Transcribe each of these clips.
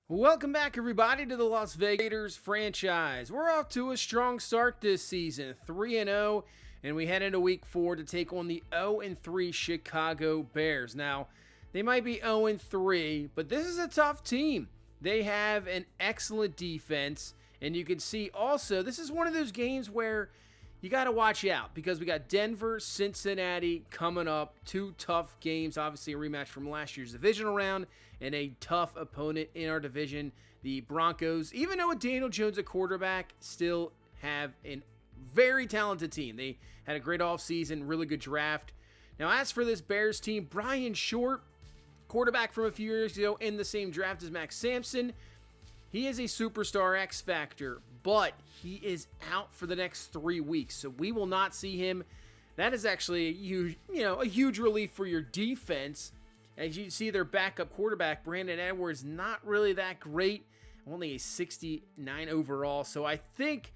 Welcome back, everybody, to the Las Vegas Raiders franchise. We're off to a strong start this season, 3-0, and we head into Week 4 to take on the 0-3 Chicago Bears. Now, they might be 0-3, but this is a tough team. They have an excellent defense, and you can see also, this is one of those games where you got to watch out because we got Denver, Cincinnati coming up. Two tough games, obviously a rematch from last year's divisional round and a tough opponent in our division. The Broncos, even though with Daniel Jones at quarterback, still have a very talented team. They had a great offseason, really good draft. Now, as for this Bears team, Brian Short, quarterback from a few years ago in the same draft as Max Sampson, he is a superstar X Factor, but he is out for the next 3 weeks, so we will not see him. That is actually a huge relief for your defense. As you see, their backup quarterback, Brandon Edwards, not really that great, only a 69 overall. So I think,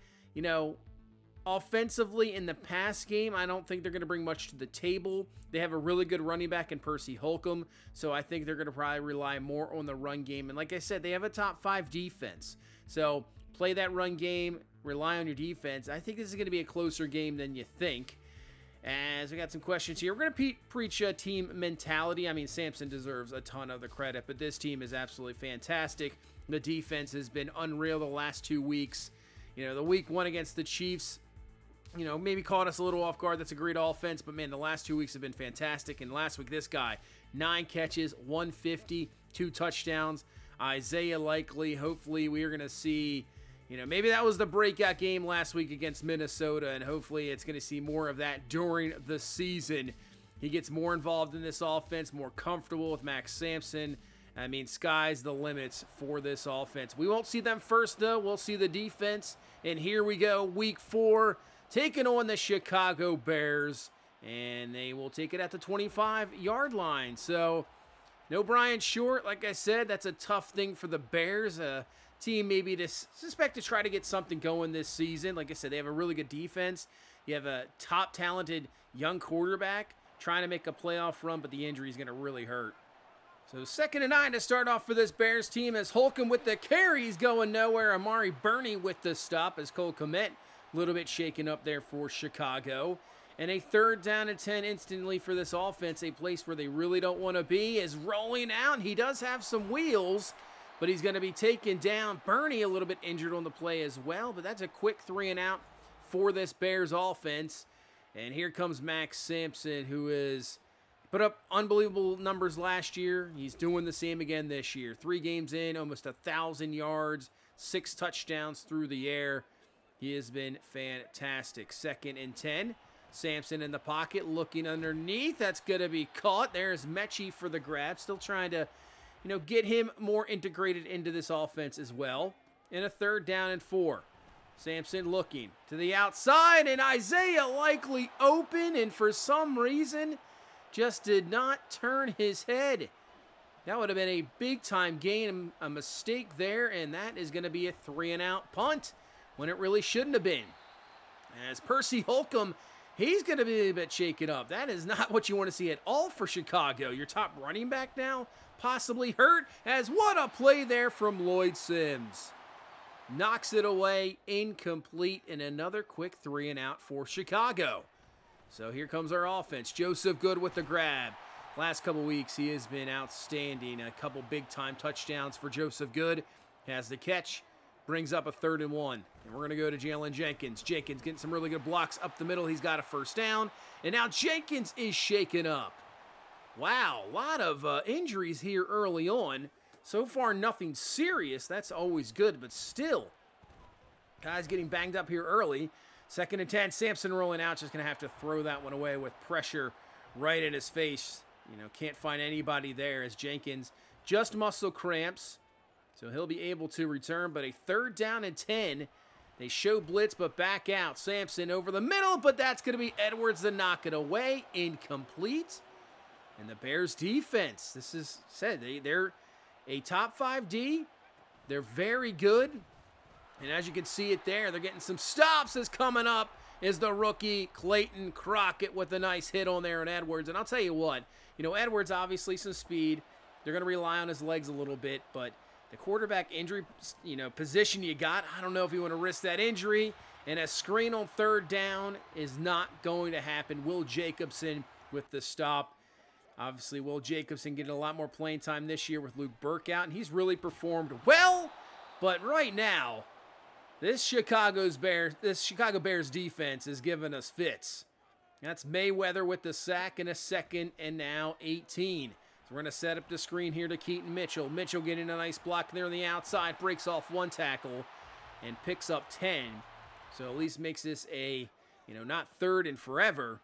offensively in the pass game, I don't think they're going to bring much to the table. They have a really good running back in Percy Holcomb, so I think they're going to probably rely more on the run game. And like I said, they have a top 5 defense. So play that run game, rely on your defense. I think this is going to be a closer game than you think. As we got some questions here, we're going to preach team mentality. I mean, Sampson deserves a ton of the credit, but this team is absolutely fantastic. The defense has been unreal the last 2 weeks. The week 1 against the Chiefs, maybe caught us a little off guard. That's a great offense, but man, the last 2 weeks have been fantastic. And last week, this guy, 9 catches, 150, 2 touchdowns. Isaiah Likely, hopefully we are going to see, maybe that was the breakout game last week against Minnesota, and hopefully it's going to see more of that during the season. He gets more involved in this offense, more comfortable with Max Sampson. I mean, sky's the limits for this offense. We won't see them first, though. We'll see the defense. And here we go, Week 4, taking on the Chicago Bears. And they will take it at the 25-yard line. So, no Brian Short. Like I said, that's a tough thing for the Bears. A team maybe to suspect to try to get something going this season. Like I said, they have a really good defense. You have a top talented young quarterback trying to make a playoff run, but the injury is going to really hurt. So 2nd and 9 to start off for this Bears team as Holcomb with the carries going nowhere. Amari Burney with the stop as Cole Kmet a little bit shaken up there for Chicago. And a 3rd down and 10 instantly for this offense, a place where they really don't want to be, is rolling out. He does have some wheels, but he's going to be taken down. Burney a little bit injured on the play as well, but that's a quick 3 and out for this Bears offense. And here comes Max Sampson, who is put up unbelievable numbers last year. He's doing the same again this year. 3 games in, almost 1,000 yards, 6 touchdowns through the air. He has been fantastic. 2nd and 10. Sampson in the pocket, looking underneath. That's going to be caught. There's Mechie for the grab. Still trying to, get him more integrated into this offense as well. And a 3rd down and 4. Sampson looking to the outside, and Isaiah Likely open, and for some reason just did not turn his head. That would have been a big-time gain, a mistake there, and that is going to be a 3 and out punt when it really shouldn't have been. As Percy Holcomb, he's going to be a bit shaken up. That is not what you want to see at all for Chicago. Your top running back now possibly hurt, as what a play there from Lloyd Sims. Knocks it away, incomplete, and another quick 3 and out for Chicago. So here comes our offense. Joseph Good with the grab. Last couple weeks, he has been outstanding. A couple big-time touchdowns for Joseph Good. Has the catch. Brings up a 3rd and 1. And we're going to go to Jalen Jenkins. Jenkins getting some really good blocks up the middle. He's got a 1st down. And now Jenkins is shaken up. Wow, a lot of injuries here early on. So far, nothing serious. That's always good, but still. Guys getting banged up here early. 2nd and 10, Sampson rolling out. Just going to have to throw that one away with pressure right in his face. Can't find anybody there as Jenkins just muscle cramps. So he'll be able to return, but a 3rd down and 10. They show blitz, but back out. Sampson over the middle, but that's going to be Edwards to knock it away. Incomplete. And the Bears defense, this is said, they're a top 5 D. They're very good. And as you can see it there, they're getting some stops. As coming up is the rookie Clayton Crockett with a nice hit on there on Edwards. And I'll tell you what, Edwards obviously some speed. They're going to rely on his legs a little bit, but the quarterback injury, position you got, I don't know if you want to risk that injury. And a screen on third down is not going to happen. Will Jacobson with the stop. Obviously, Will Jacobson getting a lot more playing time this year with Luke Burke out, and he's really performed well. But right now, this Chicago Bears defense is giving us fits. That's Mayweather with the sack and a second and now 18. So we're going to set up the screen here to Keaton Mitchell. Mitchell getting a nice block there on the outside, breaks off one tackle and picks up 10. So at least makes this a, not third and forever.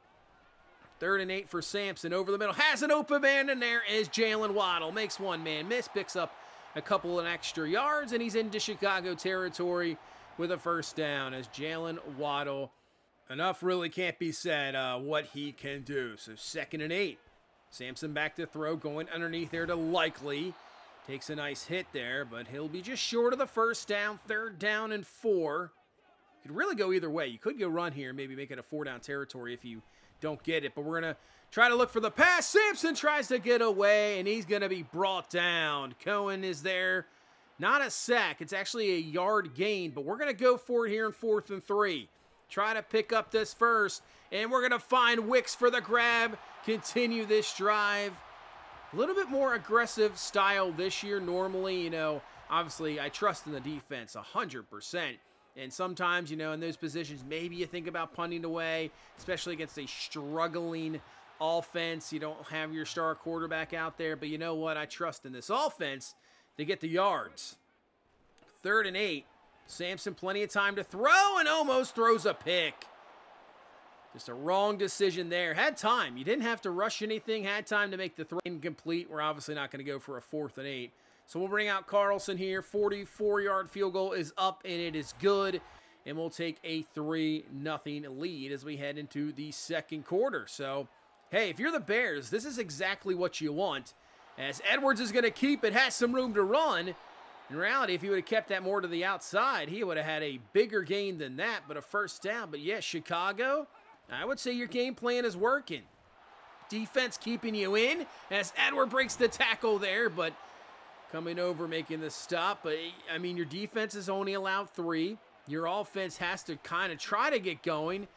3rd and 8 for Sampson over the middle. Has an open man, and there is Jalen Waddle. Makes one man miss, picks up a couple of extra yards, and he's into Chicago territory with a first down as Jalen Waddle. Enough really can't be said what he can do. So 2nd and 8. Sampson back to throw, going underneath there to Likely. Takes a nice hit there, but he'll be just short of the first down. 3rd down and 4. Could really go either way. You could go run here, maybe make it a 4-down territory if you don't get it, but we're going to try to look for the pass. Sampson tries to get away, and he's going to be brought down. Cohen is there. Not a sack. It's actually a yard gain, but we're going to go for it here in 4th and 3. Try to pick up this first, and we're going to find Wicks for the grab. Continue this drive. A little bit more aggressive style this year. Normally, obviously I trust in the defense 100%. And sometimes, in those positions, maybe you think about punting away, especially against a struggling offense. You don't have your star quarterback out there, but you know what? I trust in this offense to get the yards. 3rd and 8. Sampson, plenty of time to throw, and almost throws a pick. Just a wrong decision there. Had time. You didn't have to rush anything. Had time to make the throw incomplete. We're obviously not going to go for a 4th and 8. So we'll bring out Carlson here. 44-yard field goal is up, and it is good. And we'll take a 3-0 lead as we head into the second quarter. So, hey, if you're the Bears, this is exactly what you want. As Edwards is going to keep it, has some room to run. In reality, if he would have kept that more to the outside, he would have had a bigger gain than that, but a first down. But, yes, Chicago, I would say your game plan is working. Defense keeping you in as Edwards breaks the tackle there, but coming over, making the stop. But, your defense has only allowed 3. Your offense has to kind of try to get going.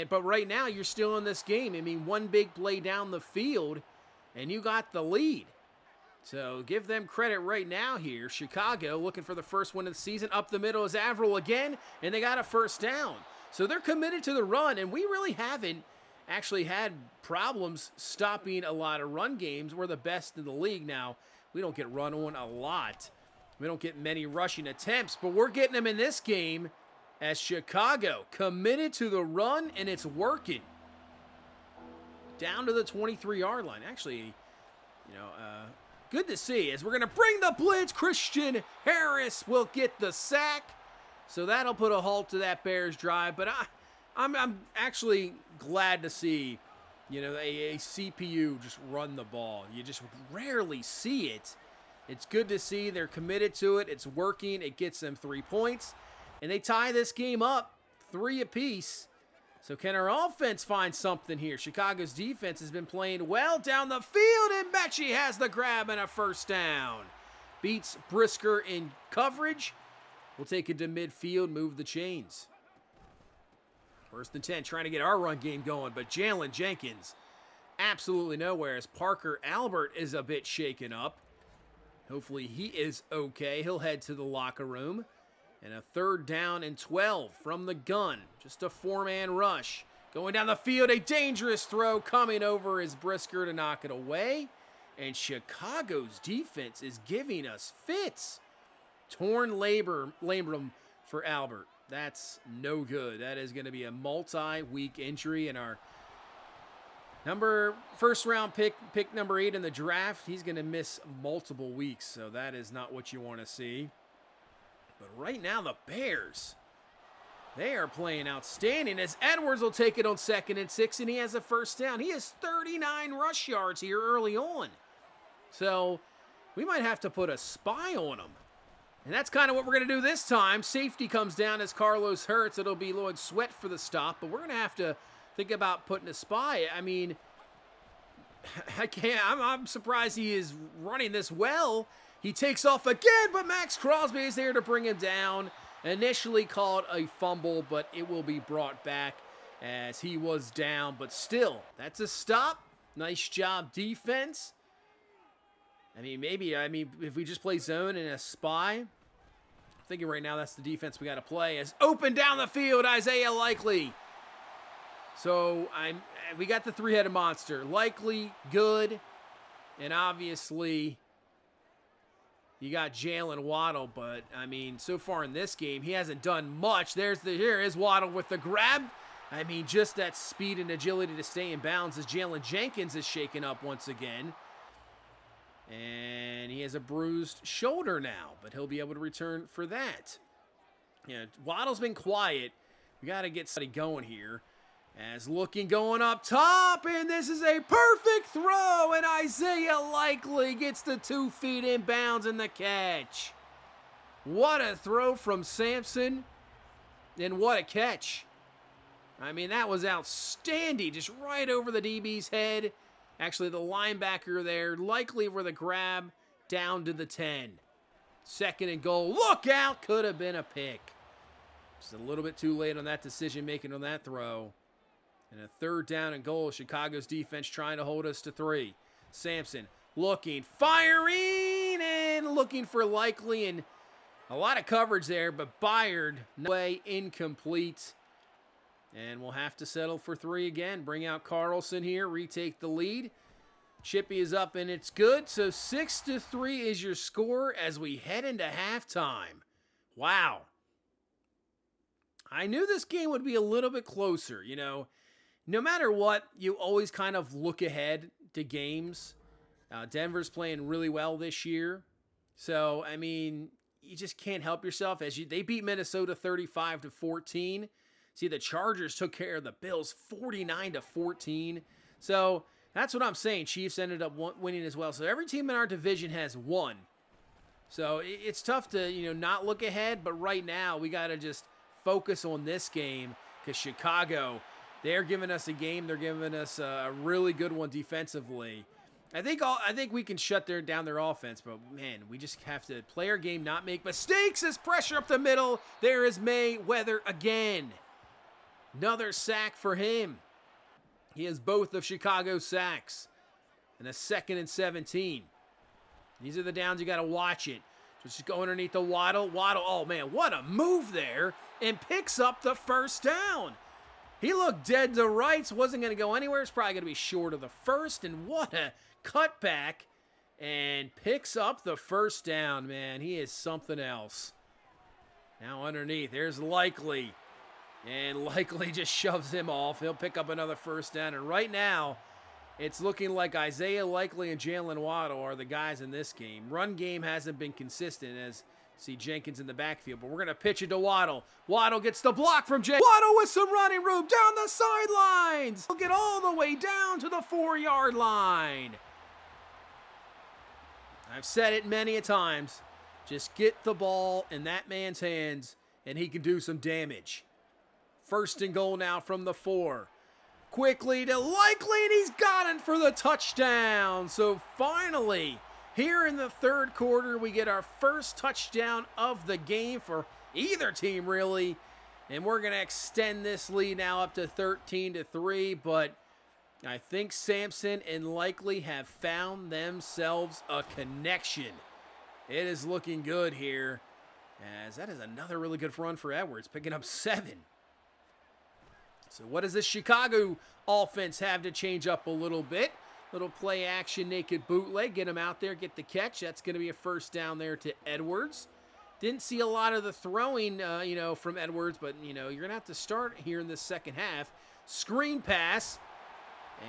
But right now, you're still in this game. One big play down the field, and you got the lead. So give them credit right now here. Chicago looking for the first win of the season. Up the middle is Averill again, and they got a first down. So they're committed to the run, and we really haven't actually had problems stopping a lot of run games. We're the best in the league now. We don't get run on a lot. We don't get many rushing attempts, but we're getting them in this game as Chicago committed to the run, and it's working. Down to the 23-yard line. Actually, good to see as we're going to bring the blitz. Christian Harris will get the sack. So that'll put a halt to that Bears drive. But I'm actually glad to see a CPU just run the ball. You just rarely see it. It's good to see they're committed to it. It's working. It gets them 3 points. And they tie this game up 3 apiece. So can our offense find something here? Chicago's defense has been playing well down the field, and Mechie has the grab and a first down. Beats Brisker in coverage. We'll take it to midfield, move the chains. 1st and 10, trying to get our run game going, but Jalen Jenkins absolutely nowhere as Parker Albert is a bit shaken up. Hopefully he is okay. He'll head to the locker room. And a 3rd down and 12 from the gun. Just a 4-man rush. Going down the field, a dangerous throw coming over is Brisker to knock it away. And Chicago's defense is giving us fits. Torn labrum for Albert. That's no good. That is going to be a multi-week injury. And our first round pick number 8 in the draft, he's going to miss multiple weeks. So that is not what you want to see. But right now, the Bears, they are playing outstanding as Edwards will take it on 2nd and 6, and he has a first down. He has 39 rush yards here early on. So we might have to put a spy on him. And that's kind of what we're going to do this time. Safety comes down as Carlos Hurts. It'll be Lloyd Sweat for the stop, but we're going to have to think about putting a spy. I'm surprised he is running this well He takes off again, but Max Crosby is there to bring him down. Initially called a fumble, but it will be brought back as he was down. But still, that's a stop. Nice job, defense. I mean, if we just play zone and a spy, I'm thinking right now that's the defense we got to play. As open down the field, Isaiah Likely. So we got the three-headed monster. Likely, good, and obviously you got Jalen Waddle, but, I mean, so far in this game, he hasn't done much. Here is Waddle with the grab. I mean, just that speed and agility to stay in bounds as Jalen Jenkins is shaken up once again. And he has a bruised shoulder now, but he'll be able to return for that. Yeah, Waddle's been quiet. We got to get somebody going here. As looking going up top, and this is a perfect throw, and Isaiah Likely gets the 2 feet in bounds in the catch. What a throw from Sampson, and what a catch. I mean, that was outstanding, just right over the DB's head. Actually, the linebacker there, Likely for the grab, down to the 10. 2nd and goal, look out, could have been a pick. Just a little bit too late on that decision making on that throw. And a 3rd down and goal. Chicago's defense trying to hold us to 3. Sampson looking, firing, and looking for Likely. And a lot of coverage there, but Byard, no way, incomplete. And we'll have to settle for 3 again. Bring out Carlson here, retake the lead. Chippy is up, and it's good. So 6-3 is your score as we head into halftime. Wow. I knew this game would be a little bit closer, you know. No matter what, you always kind of look ahead to games. Denver's playing really well this year. So, I mean, you just can't help yourself. They beat Minnesota 35-14. See, the Chargers took care of the Bills 49-14. So, that's what I'm saying. Chiefs ended up winning as well. So, every team in our division has won. So, it's tough to, not look ahead. But right now, we got to just focus on this game because Chicago, they're giving us a game. They're giving us a really good one defensively. I think we can shut down their offense, but man, we just have to play our game, not make mistakes. As pressure up the middle, there is Mayweather again. Another sack for him. He has both of Chicago's sacks. And a 2nd and 17. These are the downs you got to watch it. Just go underneath the Waddle. Waddle, oh man, what a move there, and picks up the 1st down. He looked dead to rights, wasn't going to go anywhere. It's probably going to be short of the 1st, and what a cutback, and picks up the 1st down, man. He is something else. Now underneath, there's Likely, and Likely just shoves him off. He'll pick up another 1st down, and right now, it's looking like Isaiah Likely and Jalen Waddle are the guys in this game. Run game hasn't been consistent as see Jenkins in the backfield, but we're going to pitch it to Waddle. Waddle gets the block from Jenkins. Waddle with some running room down the sidelines. He'll get all the way down to the 4-yard line. I've said it many a times. Just get the ball in that man's hands, and he can do some damage. 1st and goal now from the 4. Quickly to Likely, and he's got it for the touchdown. So finally, here in the 3rd quarter, we get our first touchdown of the game for either team, really. And we're going to extend this lead now up to 13-3. But I think Sampson and Likely have found themselves a connection. It is looking good here, as that is another really good run for Edwards, picking up 7. So what does this Chicago offense have to change up a little bit? Little play action, naked bootleg. Get him out there, get the catch. That's going to be a 1st down there to Edwards. Didn't see a lot of the throwing, from Edwards, but, you're going to have to start here in the 2nd half. Screen pass,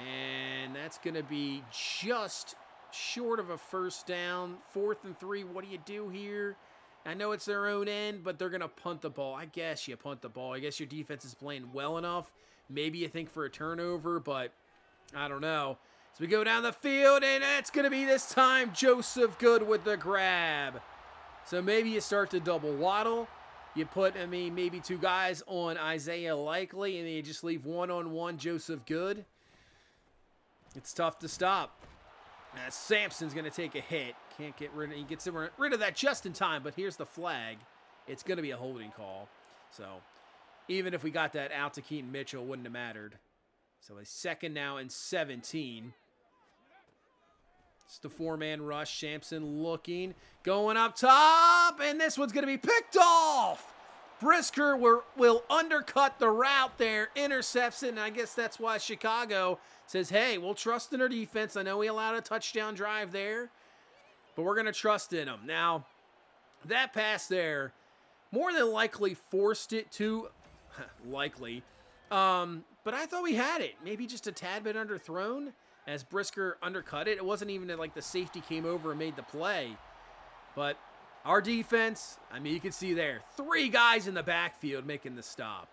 and that's going to be just short of a 1st down. 4th and 3, what do you do here? I know it's their own end, but they're going to punt the ball. I guess you punt the ball. I guess your defense is playing well enough. Maybe you think for a turnover, but I don't know. So we go down the field, and it's going to be this time Joseph Good with the grab. So maybe you start to double Waddle. You put, maybe 2 guys on Isaiah Likely, and then you just leave 1-on-1 Joseph Good. It's tough to stop. Sampson's going to take a hit. Can't get rid of, he gets rid of that just in time, but here's the flag. It's going to be a holding call. So even if we got that out to Keaton Mitchell, it wouldn't have mattered. So a second now and 17. It's the four-man rush. Sampson looking, going up top, and this one's going to be picked off. Brisker will undercut the route there, intercepts it, and I guess that's why Chicago says, hey, we'll trust in our defense. I know we allowed a touchdown drive there, but we're going to trust in them. Now, that pass there more than likely forced it to, likely, but I thought we had it. Maybe just a tad bit underthrown as Brisker undercut it. It wasn't even like the safety came over and made the play, but our defense, I mean, you can see there, 3 guys in the backfield making the stop.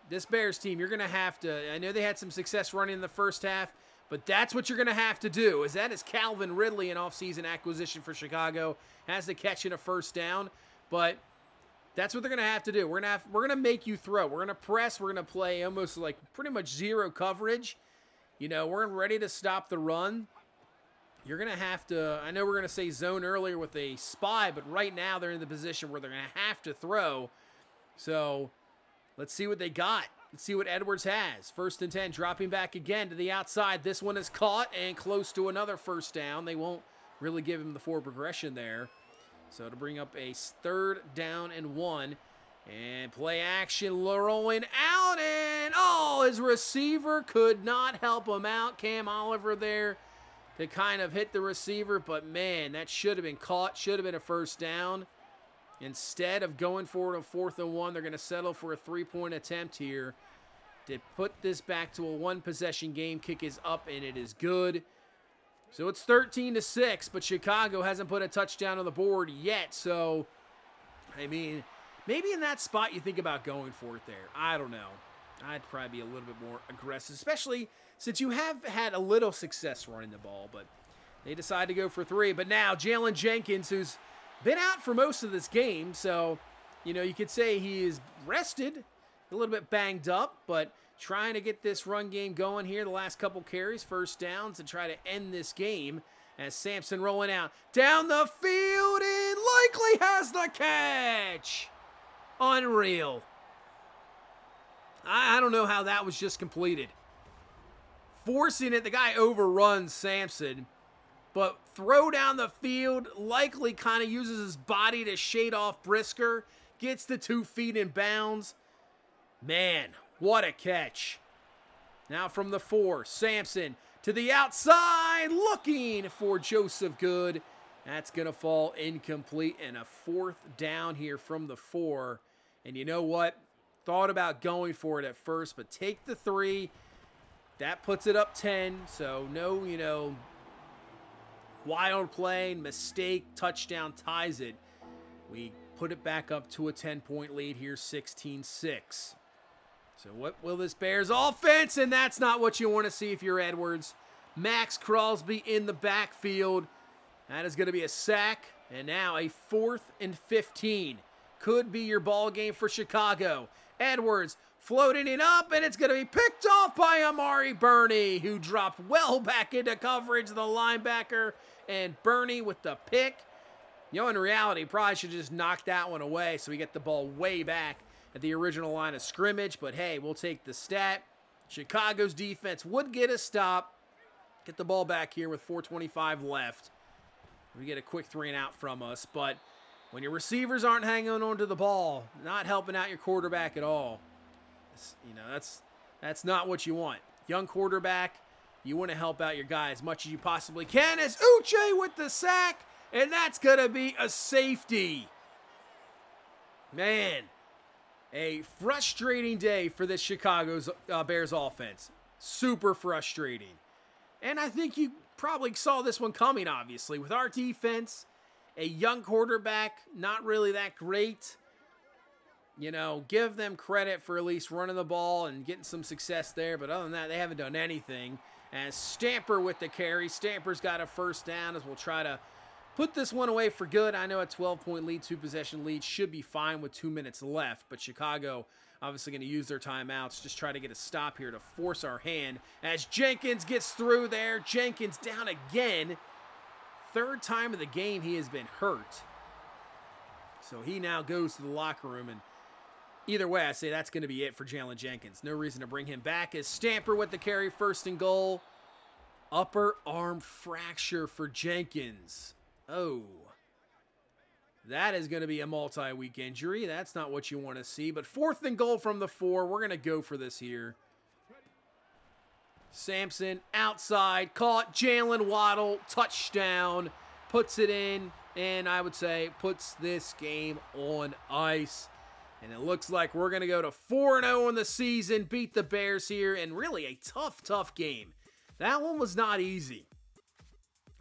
This Bears team, you're going to have to, I know they had some success running in the first half, but that's what you're going to have to do, that is Calvin Ridley, an offseason acquisition for Chicago, has the catch in a first down, but that's what they're going to have to do. We're going to make you throw. We're going to press. We're going to play almost like pretty much zero coverage. You know, we're ready to stop the run. You're going to have to, I know we're going to say zone earlier with a spy, but right now they're in the position where they're going to have to throw. So let's see what they got. Let's see what Edwards has. 1st and 10, dropping back again to the outside. This one is caught and close to another first down. They won't really give him the forward progression there. So to bring up a 3rd down and 1. And play action, rolling out, and his receiver could not help him out. Cam Oliver there to kind of hit the receiver, but man, that should have been caught, should have been a first down. Instead of going for it on 4th and 1, they're going to settle for a 3-point attempt here to put this back to a 1-possession game. Kick is up, and it is good. So it's 13-6, but Chicago hasn't put a touchdown on the board yet. So, I mean, maybe in that spot you think about going for it there. I don't know. I'd probably be a little bit more aggressive, especially since you have had a little success running the ball, but they decide to go for 3. But now Jalen Jenkins, who's been out for most of this game, so, you know, you could say he is rested, a little bit banged up, but trying to get this run game going here, the last couple carries, first downs, to try to end this game as Sampson rolling out down the field and likely has the catch. Unreal. I don't know how that was just completed. Forcing it, the guy overruns Sampson, but throw down the field, likely kind of uses his body to shade off Brisker, gets the 2 feet in bounds. Man, what a catch. Now from the 4, Sampson to the outside, looking for Joseph Good. That's going to fall incomplete, and a 4th down here from the 4. And you know what? Thought about going for it at first, but take the 3. That puts it up 10, so no, you know, wild play, mistake, touchdown ties it. We put it back up to a 10-point lead here, 16-6. So what will this Bears offense? And that's not what you want to see if you're Edwards. Max Crosby in the backfield. That is going to be a sack. And now a 4th and 15. Could be your ball game for Chicago. Edwards floating it up, and it's going to be picked off by Amari Burney, who dropped well back into coverage, the linebacker, and Burney with the pick. You know, in reality, probably should just knock that one away so we get the ball way back at the original line of scrimmage, but hey, we'll take the stat. Chicago's defense would get a stop, get the ball back here with 4:25 left. We get a quick 3-and-out from us, but when your receivers aren't hanging on to the ball, not helping out your quarterback at all, you know, that's not what you want. Young quarterback, you want to help out your guy as much as you possibly can. As Uche with the sack, and that's going to be a safety. Man, a frustrating day for the Chicago's Bears offense. Super frustrating. And I think you probably saw this one coming, obviously. With our defense, a young quarterback, not really that great. You know, give them credit for at least running the ball and getting some success there. But other than that, they haven't done anything. As Stamper with the carry. Stamper's got a first down as we'll try to put this one away for good. I know a 12-point lead, 2-possession lead should be fine with 2 minutes left. But Chicago obviously going to use their timeouts. Just try to get a stop here to force our hand. As Jenkins gets through there. Jenkins down again. third time of the game he has been hurt. So he now goes to the locker room, and either way, I say that's going to be it for Jalen Jenkins. No reason to bring him back. As Stamper with the carry, 1st and goal. Upper arm fracture for Jenkins. Oh. That is going to be a multi-week injury. That's not what you want to see. But 4th and goal from the 4. We're going to go for this here. Sampson outside. Caught. Jalen Waddle. Touchdown. Puts it in. And I would say puts this game on ice. And it looks like we're going to go to 4-0 in the season. Beat the Bears here. And really a tough game. That one was not easy.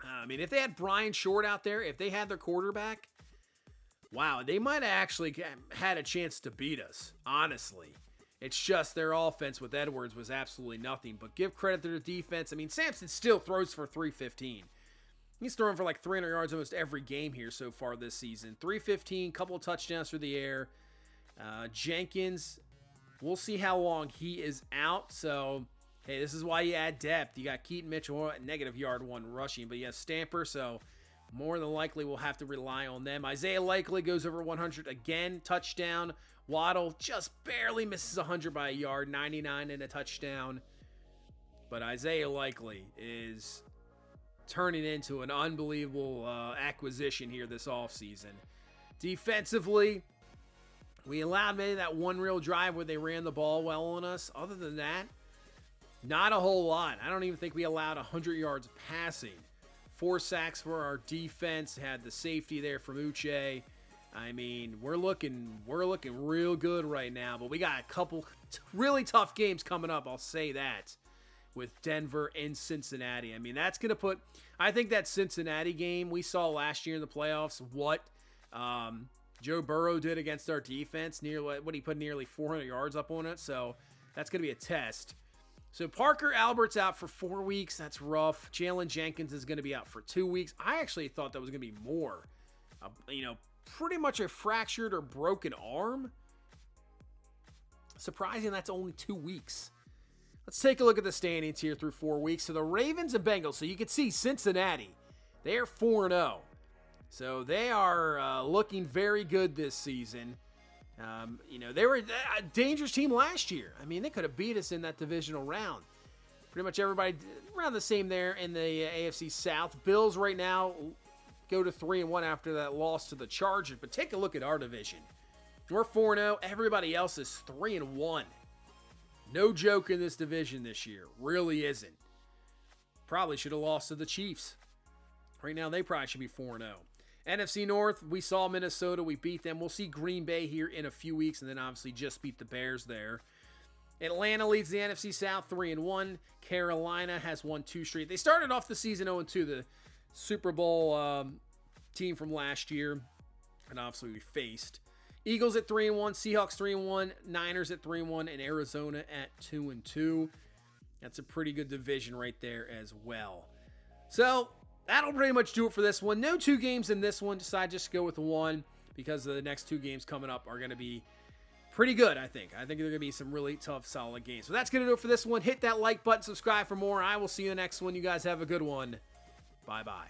I mean, if they had Brian Short out there, if they had their quarterback, wow, they might have actually had a chance to beat us, honestly. It's just their offense with Edwards was absolutely nothing. But give credit to their defense. I mean, Sampson still throws for 315. He's throwing for like 300 yards almost every game here so far this season. 315, couple of touchdowns through the air. Jenkins, we'll see how long he is out. So, hey, this is why you add depth. You got Keaton Mitchell at -1 rushing, but you have Stamper, so more than likely we'll have to rely on them. Isaiah Likely goes over 100 again, touchdown. Waddle just barely misses 100 by a yard, 99 and a touchdown. But Isaiah Likely is turning into an unbelievable acquisition here this offseason. Defensively, we allowed maybe that one real drive where they ran the ball well on us. Other than that, not a whole lot. I don't even think we allowed 100 yards passing. 4 sacks for our defense. Had the safety there from Uche. I mean, we're looking real good right now. But we got a couple really tough games coming up, I'll say that, with Denver and Cincinnati. I mean, that's going to put, I think that Cincinnati game we saw last year in the playoffs, what Joe Burrow did against our defense, he put nearly 400 yards up on it. So that's going to be a test. So Parker Albert's out for 4 weeks. That's rough. Jalen Jenkins is going to be out for 2 weeks. I actually thought that was going to be more. Pretty much a fractured or broken arm. Surprising that's only 2 weeks. Let's take a look at the standings here through 4 weeks. So the Ravens and Bengals. So you can see Cincinnati. They are 4-0. So they are looking very good this season. They were a dangerous team last year. I mean, they could have beat us in that divisional round. Pretty much everybody around the same there in the AFC South. Bills right now go to 3-1 after that loss to the Chargers. But take a look at our division. We're 4-0. Everybody else is 3-1. No joke in this division this year. Really isn't. Probably should have lost to the Chiefs. Right now, they probably should be 4-0. NFC North, we saw Minnesota. We beat them. We'll see Green Bay here in a few weeks, and then obviously just beat the Bears there. Atlanta leads the NFC South 3-1. Carolina has won 2 straight. They started off the season 0-2, the Super Bowl team from last year, and obviously we faced. Eagles at 3-1, Seahawks 3-1, Niners at 3-1, and Arizona at 2-2. That's a pretty good division right there as well. So that'll pretty much do it for this one. No 2 games in this one. Decided just to go with 1 because the next 2 games coming up are going to be pretty good, I think. I think they're going to be some really tough, solid games. So that's going to do it for this one. Hit that like button, subscribe for more. I will see you in the next one. You guys have a good one. Bye-bye.